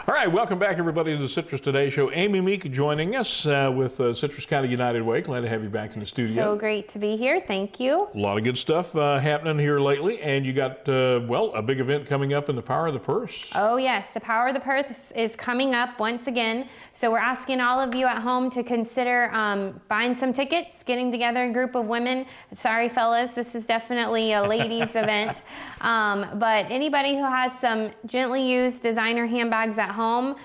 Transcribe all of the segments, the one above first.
All right, welcome back everybody to the Citrus Today Show. Amy Meek joining us with Citrus County United Way. Glad to have you back in the studio. So great to be here. Thank you. A lot of good stuff happening here lately, and you got, well, a big event coming up in the Power of the Purse. Oh yes, the Power of the Purse is coming up once again. So we're asking all of you at home to consider buying some tickets, getting together a group of women. Sorry fellas, this is definitely a ladies event. But anybody who has some gently used designer handbags at home,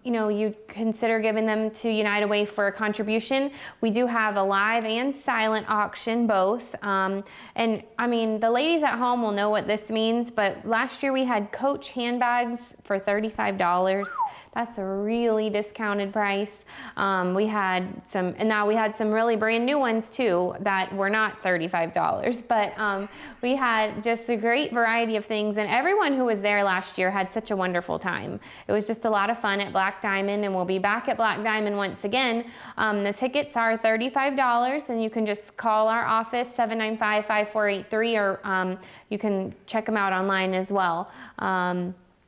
you know, you consider giving them to United Way for a contribution. We do have a live and silent auction, both. And I mean, the ladies at home will know what this means, but last year we had Coach handbags for $35. That's a really discounted price. We had some, and now we had some really brand new ones too that were not $35, but we had just a great variety of things, and everyone who was there last year had such a wonderful time. It was just a lot of fun at Black Diamond, and we'll be back at Black Diamond once again. The tickets are $35, and you can just call our office, 795-5483, or you can check them out online as well.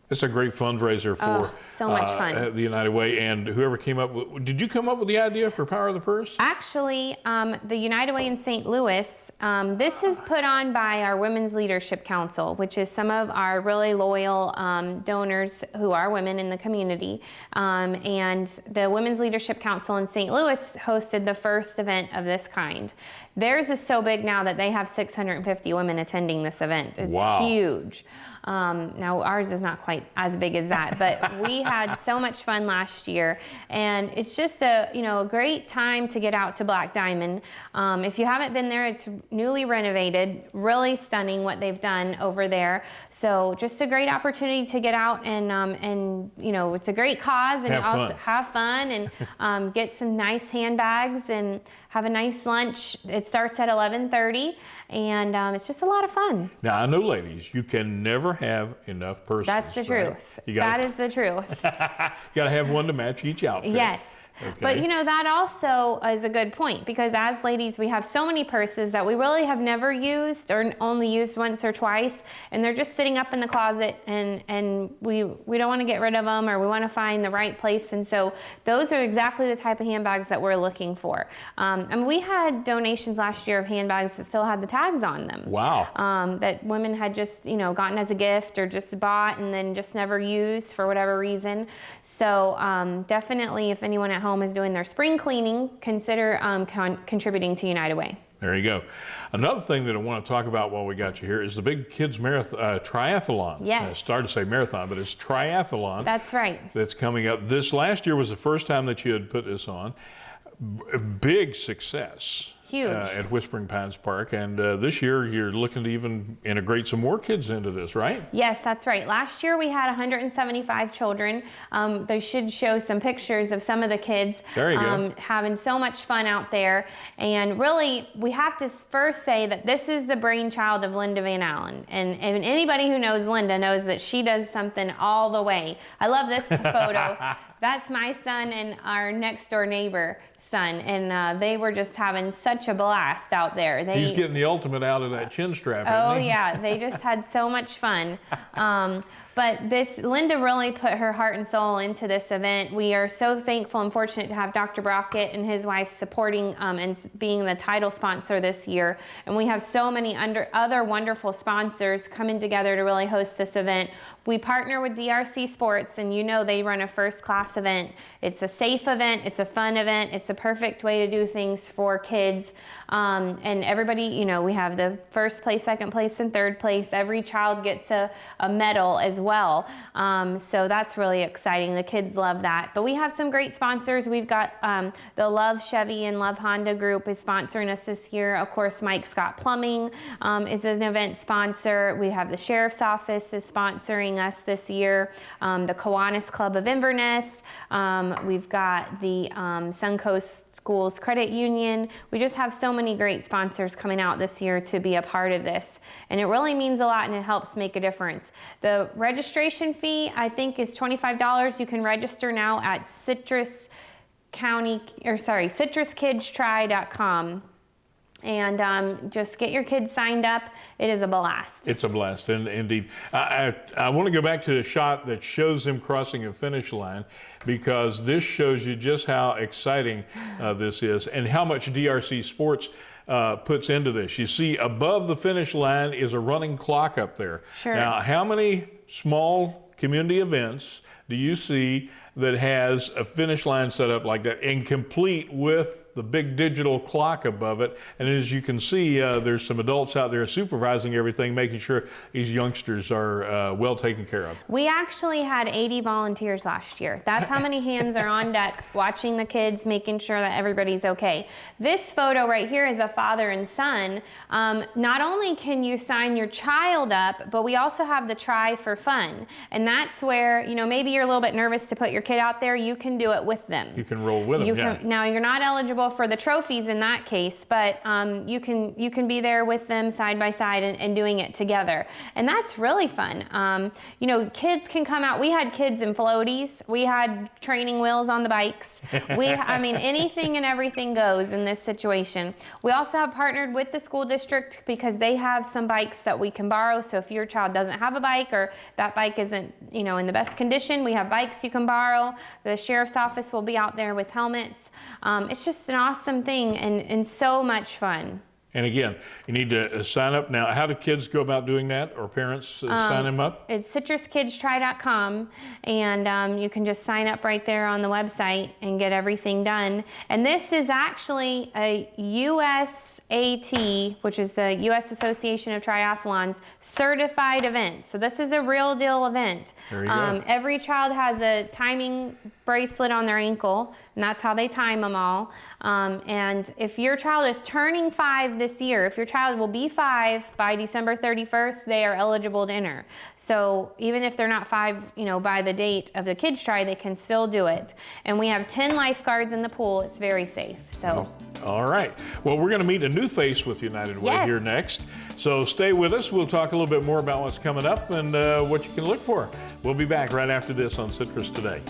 It's a great fundraiser for so much fun. The United Way, and whoever came up with, did you come up with the idea for Power of the Purse? Actually, the United Way in St. Louis, this is put on by our Women's Leadership Council, which is some of our really loyal donors who are women in the community. And the Women's Leadership Council in St. Louis hosted the first event of this kind. Theirs is so big now that they have 650 women attending this event. It's huge. Now ours is not quite as big as that, but we had so much fun last year, and it's just a a great time to get out to Black Diamond. If you haven't been there, it's newly renovated, really stunning what they've done over there. So just a great opportunity to get out and it's a great cause, and have fun and get some nice handbags and have a nice lunch. It starts at 11:30. And it's just a lot of fun. Now, I know, ladies, you can never have enough purses. That's the truth. That is the truth. You got to have one to match each outfit. Yes. Okay. But that also is a good point, because as ladies, we have so many purses that we really have never used or only used once or twice, and they're just sitting up in the closet, and we don't want to get rid of them, or we want to find the right place. And so those are exactly the type of handbags that we're looking for. And we had donations last year of handbags that still had the tags on them. Wow. That women had just gotten as a gift or just bought and then just never used for whatever reason. So definitely, if anyone at home is doing their spring cleaning, consider contributing to United Way. There you go. Another thing that I want to talk about while we got you here is the big kids marathon, triathlon. Yes. I started to say marathon, but it's triathlon. That's right. That's coming up. This last year was the first time that you had put this on. Big success. Huge. At Whispering Pines Park, and this year you're looking to even integrate some more kids into this, right? Yes, that's right. Last year we had 175 children. They should show some pictures of some of the kids. There you go. Having so much fun out there. And really, we have to first say that this is the brainchild of Linda Van Allen. And anybody who knows Linda knows that she does something all the way. I love this photo. That's my son and our next door neighbor son, and they were just having such a blast out there. He's getting the ultimate out of that chin strap, oh isn't he? yeah, they just had so much fun. But Linda really put her heart and soul into this event. We are so thankful and fortunate to have Dr. Brockett and his wife supporting and being the title sponsor this year. And we have so many other wonderful sponsors coming together to really host this event. We partner with DRC Sports, and they run a first-class event. It's a safe event, it's a fun event, it's the perfect way to do things for kids. And everybody, we have the first place, second place, and third place. Every child gets a medal as well. So that's really exciting. The kids love that. But we have some great sponsors. We've got the Love Chevy and Love Honda group is sponsoring us this year. Of course, Mike Scott Plumbing is an event sponsor. We have the Sheriff's Office is sponsoring us this year. The Kiwanis Club of Inverness. We've got the Suncoast Schools Credit Union. We just have so many great sponsors coming out this year to be a part of this. And it really means a lot, and it helps make a difference. The registration fee, I think, is $25. You can register now at citruskidstry.com. and just get your kids signed up. It is a blast. It's a blast, and indeed. I want to go back to the shot that shows him crossing a finish line, because this shows you just how exciting this is and how much DRC Sports puts into this. You see above the finish line is a running clock up there. Sure. Now, how many small community events do you see that has a finish line set up like that and complete with the big digital clock above it? And as you can see, there's some adults out there supervising everything, making sure these youngsters are well taken care of. We actually had 80 volunteers last year. That's how many hands are on deck watching the kids, making sure that everybody's okay. This photo right here is a father and son. Not only can you sign your child up, but we also have the Try for Fun. And that's where, you know, maybe you're a little bit nervous to put your kid out there. You can do it with them. You can roll with them, yeah. Now, you're not eligible for the trophies in that case, but you can be there with them side by side and doing it together. And that's really fun. You know, kids can come out. We had kids in floaties. We had training wheels on the bikes. I mean, anything and everything goes in this situation. We also have partnered with the school district because they have some bikes that we can borrow. So if your child doesn't have a bike or that bike isn't, you know, in the best condition, we have bikes you can borrow. The sheriff's office will be out there with helmets. It's just an awesome thing and so much fun. And again, you need to sign up now. How do kids go about doing that, or parents sign them up? It's citruskidstry.com, and you can just sign up right there on the website and get everything done. And this is actually a USAT, which is the U.S. Association of Triathlons, certified event. So this is a real deal event. There you go. Every child has a timing bracelet on their ankle, and that's how they time them all. And if your child is turning 5 this year, if your child will be 5 by December 31st, they are eligible to enter. So even if they're not 5, you know, by the date of the Kids Try, they can still do it. And we have 10 lifeguards in the pool. It's very safe. So. All right. Well, we're going to meet a new face with United Way Yes. here next. So stay with us. We'll talk a little bit more about what's coming up and what you can look for. We'll be back right after this on Citrus Today.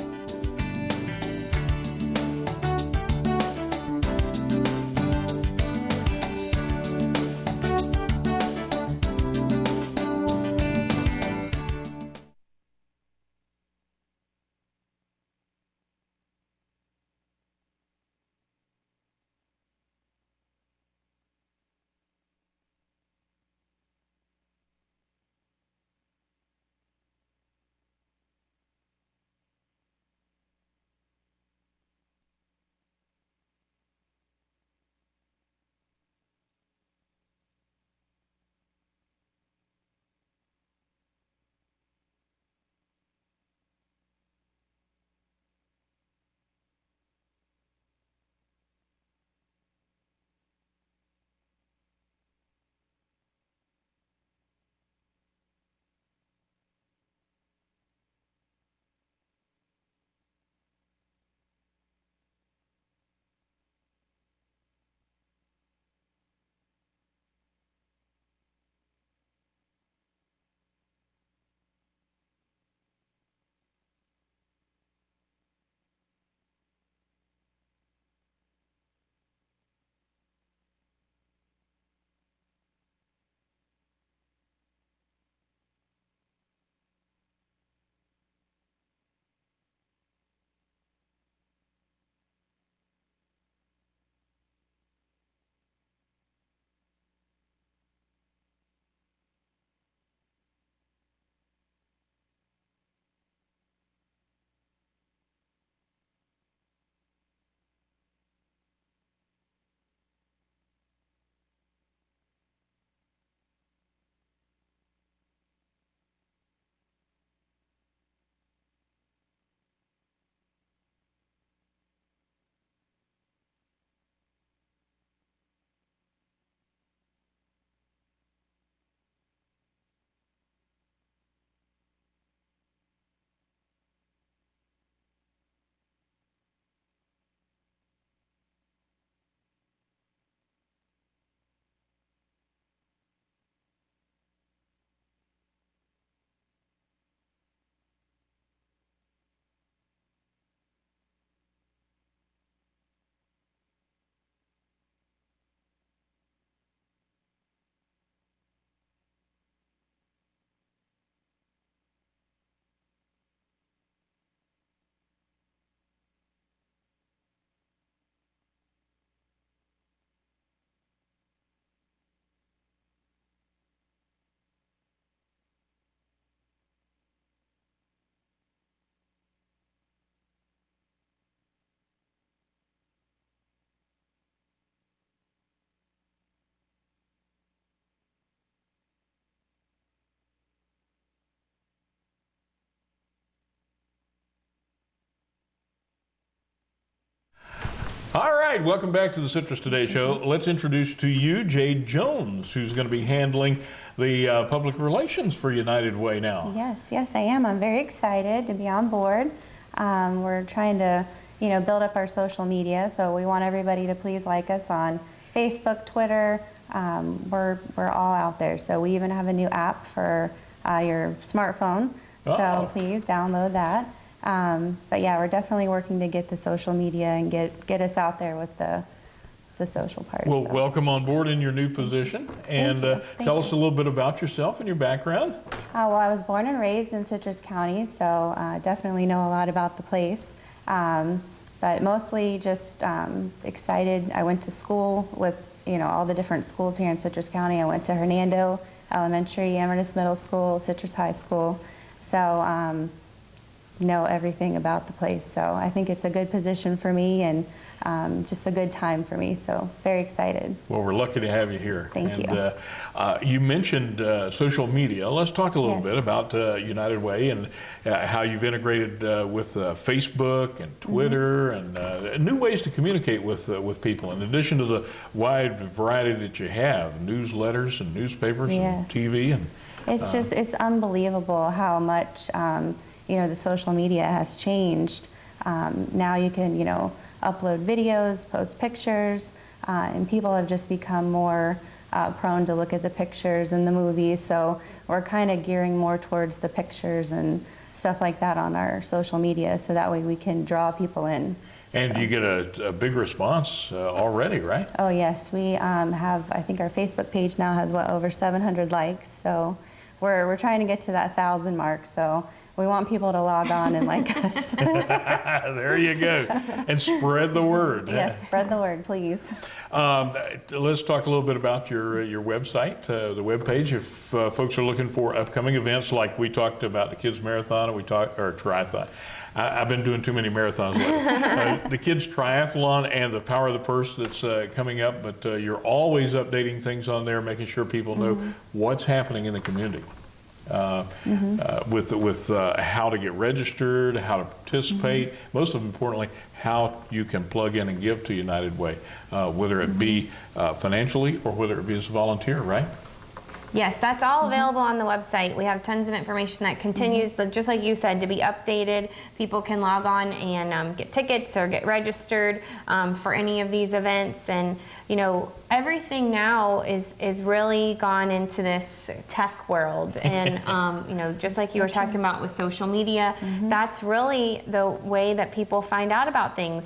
All right, welcome back to the Citrus Today Show. Let's introduce to you Jade Jones, who's going to be handling the public relations for United Way now. Yes, I am. I'm very excited to be on board. We're trying to, build up our social media, so we want everybody to please like us on Facebook, Twitter. We're all out there. So we even have a new app for your smartphone. So please download that. But yeah, we're definitely working to get the social media and get us out there with the social part. Well, so. welcome on board in your new position, and tell us a little bit about yourself and your background. Well, I was born and raised in Citrus County, so definitely know a lot about the place. But mostly just excited. I went to school with all the different schools here in Citrus County. I went to Hernando Elementary, Amherst Middle School, Citrus High School. So know everything about the place. So I think it's a good position for me and just a good time for me. So very excited. Well, we're lucky to have you here. Thank you. You mentioned social media. Let's talk a little Yes. bit about United Way and how you've integrated with Facebook and Twitter and new ways to communicate with people. In addition to the wide variety that you have, newsletters and newspapers and Yes. TV. And it's unbelievable how much the social media has changed. Now you can upload videos, post pictures, and people have just become more prone to look at the pictures and the movies. So we're kind of gearing more towards the pictures and stuff like that on our social media, so that way we can draw people in. And you get a big response already, right? Oh yes, we have. I think our Facebook page now has over 700 likes. So we're trying to get to that 1,000 mark. So we want people to log on and like us. There you go. And spread the word. Yes, spread the word, please. Let's talk a little bit about your website, the webpage. If folks are looking for upcoming events, like we talked about the Kids Marathon, or Triathlon. I've been doing too many marathons lately. The Kids Triathlon and the Power of the Purse that's coming up, but you're always updating things on there, making sure people know what's happening in the community. With how to get registered, how to participate, most importantly, how you can plug in and give to United Way, whether it be financially or whether it be as a volunteer, right? Yes, that's all available on the website. We have tons of information that continues, just like you said, to be updated. People can log on and get tickets or get registered for any of these events. And everything now is really gone into this tech world. And just like you were talking about with social media, that's really the way that people find out about things.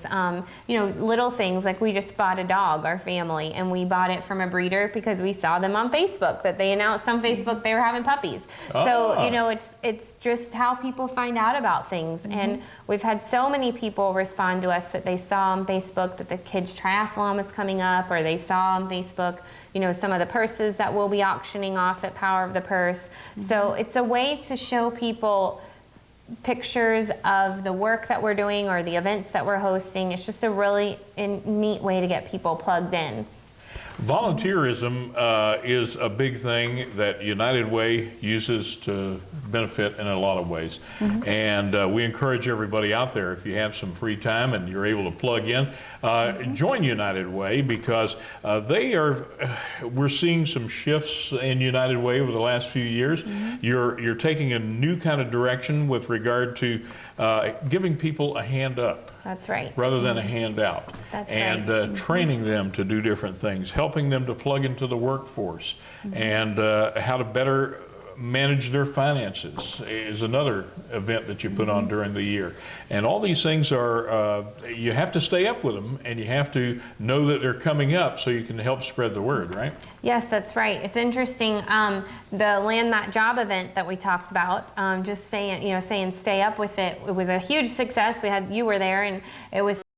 Little things like we just bought a dog, our family, and we bought it from a breeder because we saw them on Facebook that they announced on Facebook they were having puppies. So it's just how people find out about things. And we've had so many people respond to us that they saw on Facebook that the Kids Triathlon was coming up, or they saw on Facebook some of the purses that we'll be auctioning off at Power of the Purse. So it's a way to show people pictures of the work that we're doing or the events that we're hosting. It's just a really neat way to get people plugged in. Volunteerism is a big thing that United Way uses to benefit in a lot of ways. And we encourage everybody out there, if you have some free time and you're able to plug in, join United Way, because we're seeing some shifts in United Way over the last few years. You're taking a new kind of direction with regard to giving people a hand up. That's right. Rather than a handout. That's and right. Training them to do different things, helping them to plug into the workforce, and how to better manage their finances is another event that you put on during the year. And all these things are, you have to stay up with them, and you have to know that they're coming up so you can help spread the word, right? Yes, that's right. It's interesting. The Land That Job event that we talked about, just saying stay up with it. It was a huge success. You were there, and it was